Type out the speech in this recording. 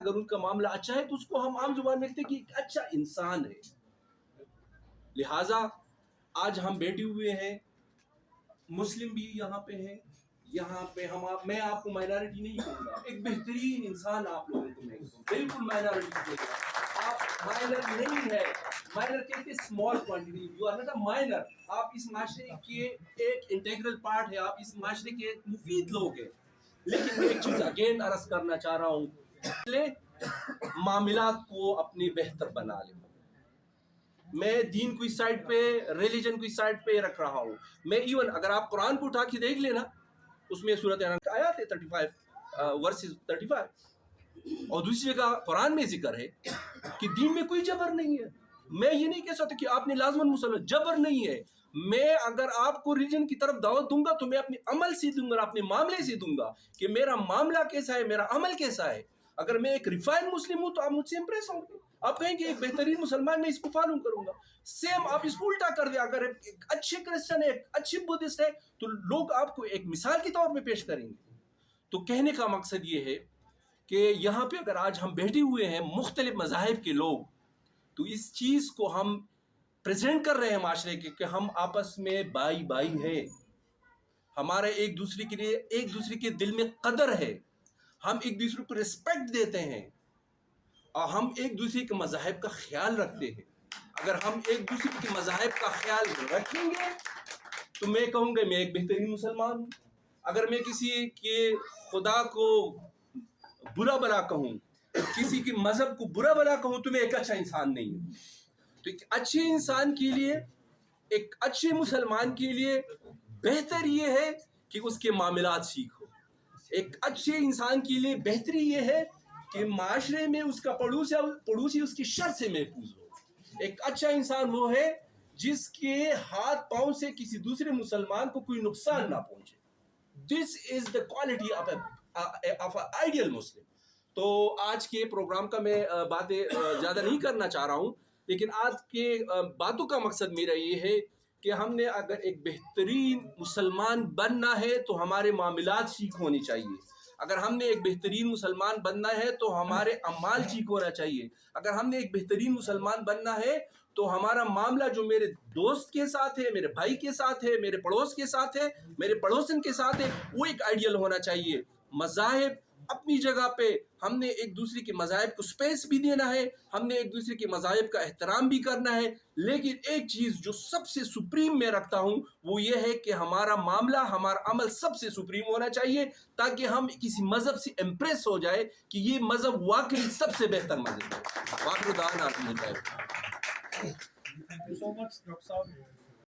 اگر ان کا معاملہ اچھا ہے تو اس کو ہم عام زبان میں کہتے ہیں کہ ایک اچھا انسان ہے. لہٰذا آج ہم بیٹھے ہوئے ہیں، مسلم بھی یہاں پہ ہیں، یہاں پہ میں آپ کو مائنارٹی نہیں کہوں گا، ایک بہترین انسان آپ لوگوں کو میں بالکل مائنارٹی کہوں گا. آپ مائنر نہیں ہے، مائنر کہتے ہیں small quantity, you are not a minor. آپ اس معاشرے کے ایک انٹیگرل پارٹ ہے، آپ اس معاشرے کے ایک مفید لوگ ہیں. لیکن میں ایک چیز اگین عرض کرنا چاہ رہا ہوں، معاملات کو اپنی بہتر بنا لیں. میں دین کو اس سائڈ پہ، ریلیجن کو اس سائڈ پہ رکھ رہا ہوں. میں ایون اگر آپ قرآن کو اٹھا کے دیکھ لینا، اس میں سورۃ انعام آیات ہے 35 ورسز 35، اور دوسری جگہ قرآن میں ذکر ہے کہ دین میں کوئی جبر نہیں ہے. میں یہ نہیں کہہ سکتا کہ آپ نے لازماً مسلمان، جبر نہیں ہے. میں اگر آپ کو ریلیجن کی طرف دعوت دوں گا تو میں اپنے عمل سے دوں گا، اپنے معاملے سے دوں گا کہ میرا معاملہ کیسا ہے، میرا عمل کیسا ہے. اگر میں ایک ریفائن مسلم ہوں تو آپ مجھ سے امپریس ہوں گے، آپ کہیں گے ایک بہترین مسلمان، میں اس کو فالو کروں گا. سیم آپ اس کو الٹا کر دیں، اگر ایک اچھے کرسچن ہے، ایک اچھے بدھسٹ ہے، تو لوگ آپ کو ایک مثال کے طور پہ پیش کریں گے. تو کہنے کا مقصد یہ ہے کہ یہاں پہ اگر آج ہم بیٹھے ہوئے ہیں مختلف مذاہب کے لوگ، تو اس چیز کو ہم پریزنٹ کر رہے ہیں معاشرے کے کہ ہم آپس میں بائی بائی ہیں، ہمارے ایک دوسرے کے لیے ایک دوسرے کے دل میں قدر ہے، ہم ایک دوسرے کو ریسپیکٹ دیتے ہیں، اور ہم ایک دوسرے کے مذاہب کا خیال رکھتے ہیں. اگر ہم ایک دوسرے کے مذاہب کا خیال رکھیں گے تو میں کہوں گا میں ایک بہترین مسلمان ہوں. اگر میں کسی کے خدا کو برا بلا کہوں، کسی کے مذہب کو برا بلا کہوں، تو میں ایک اچھا انسان نہیں ہوں. تو ایک اچھے انسان کے لیے، ایک اچھے مسلمان کے لیے بہتر یہ ہے کہ اس کے معاملات سیکھو. ایک اچھے انسان کے لیے بہتری یہ ہے کہ معاشرے میں اس کا پڑوسی اس کی شر سے محفوظ ہو. ایک اچھا انسان وہ ہے جس کے ہاتھ پاؤں سے کسی دوسرے مسلمان کو کوئی نقصان نہ پہنچے. This is the quality of a ideal Muslim. تو آج کے پروگرام کا میں باتیں زیادہ نہیں کرنا چاہ رہا ہوں، لیکن آج کے باتوں کا مقصد میرا یہ ہے کہ ہم نے اگر ایک بہترین مسلمان بننا ہے تو ہمارے معاملات ٹھیک ہونی چاہیے. اگر ہم نے ایک بہترین مسلمان بننا ہے تو ہمارے اعمال ٹھیک ہونا چاہیے. اگر ہم نے ایک بہترین مسلمان بننا ہے تو ہمارا معاملہ جو میرے دوست کے ساتھ ہے، میرے بھائی کے ساتھ ہے، میرے پڑوس کے ساتھ ہے، میرے پڑوسن کے ساتھ ہے، وہ ایک آئیڈیل ہونا چاہیے. مذاہب اپنی جگہ پہ، ہم نے ایک دوسرے کے مذاہب کو سپیس بھی دینا ہے، ہم نے ایک دوسرے کے مذاہب کا احترام بھی کرنا ہے. لیکن ایک چیز جو سب سے سپریم میں رکھتا ہوں وہ یہ ہے کہ ہمارا معاملہ، ہمارا عمل سب سے سپریم ہونا چاہیے، تاکہ ہم کسی مذہب سے امپریس ہو جائے کہ یہ مذہب واقعی سب سے بہتر مذہب ہے. واقعی Thank you so much, Dr. Saab.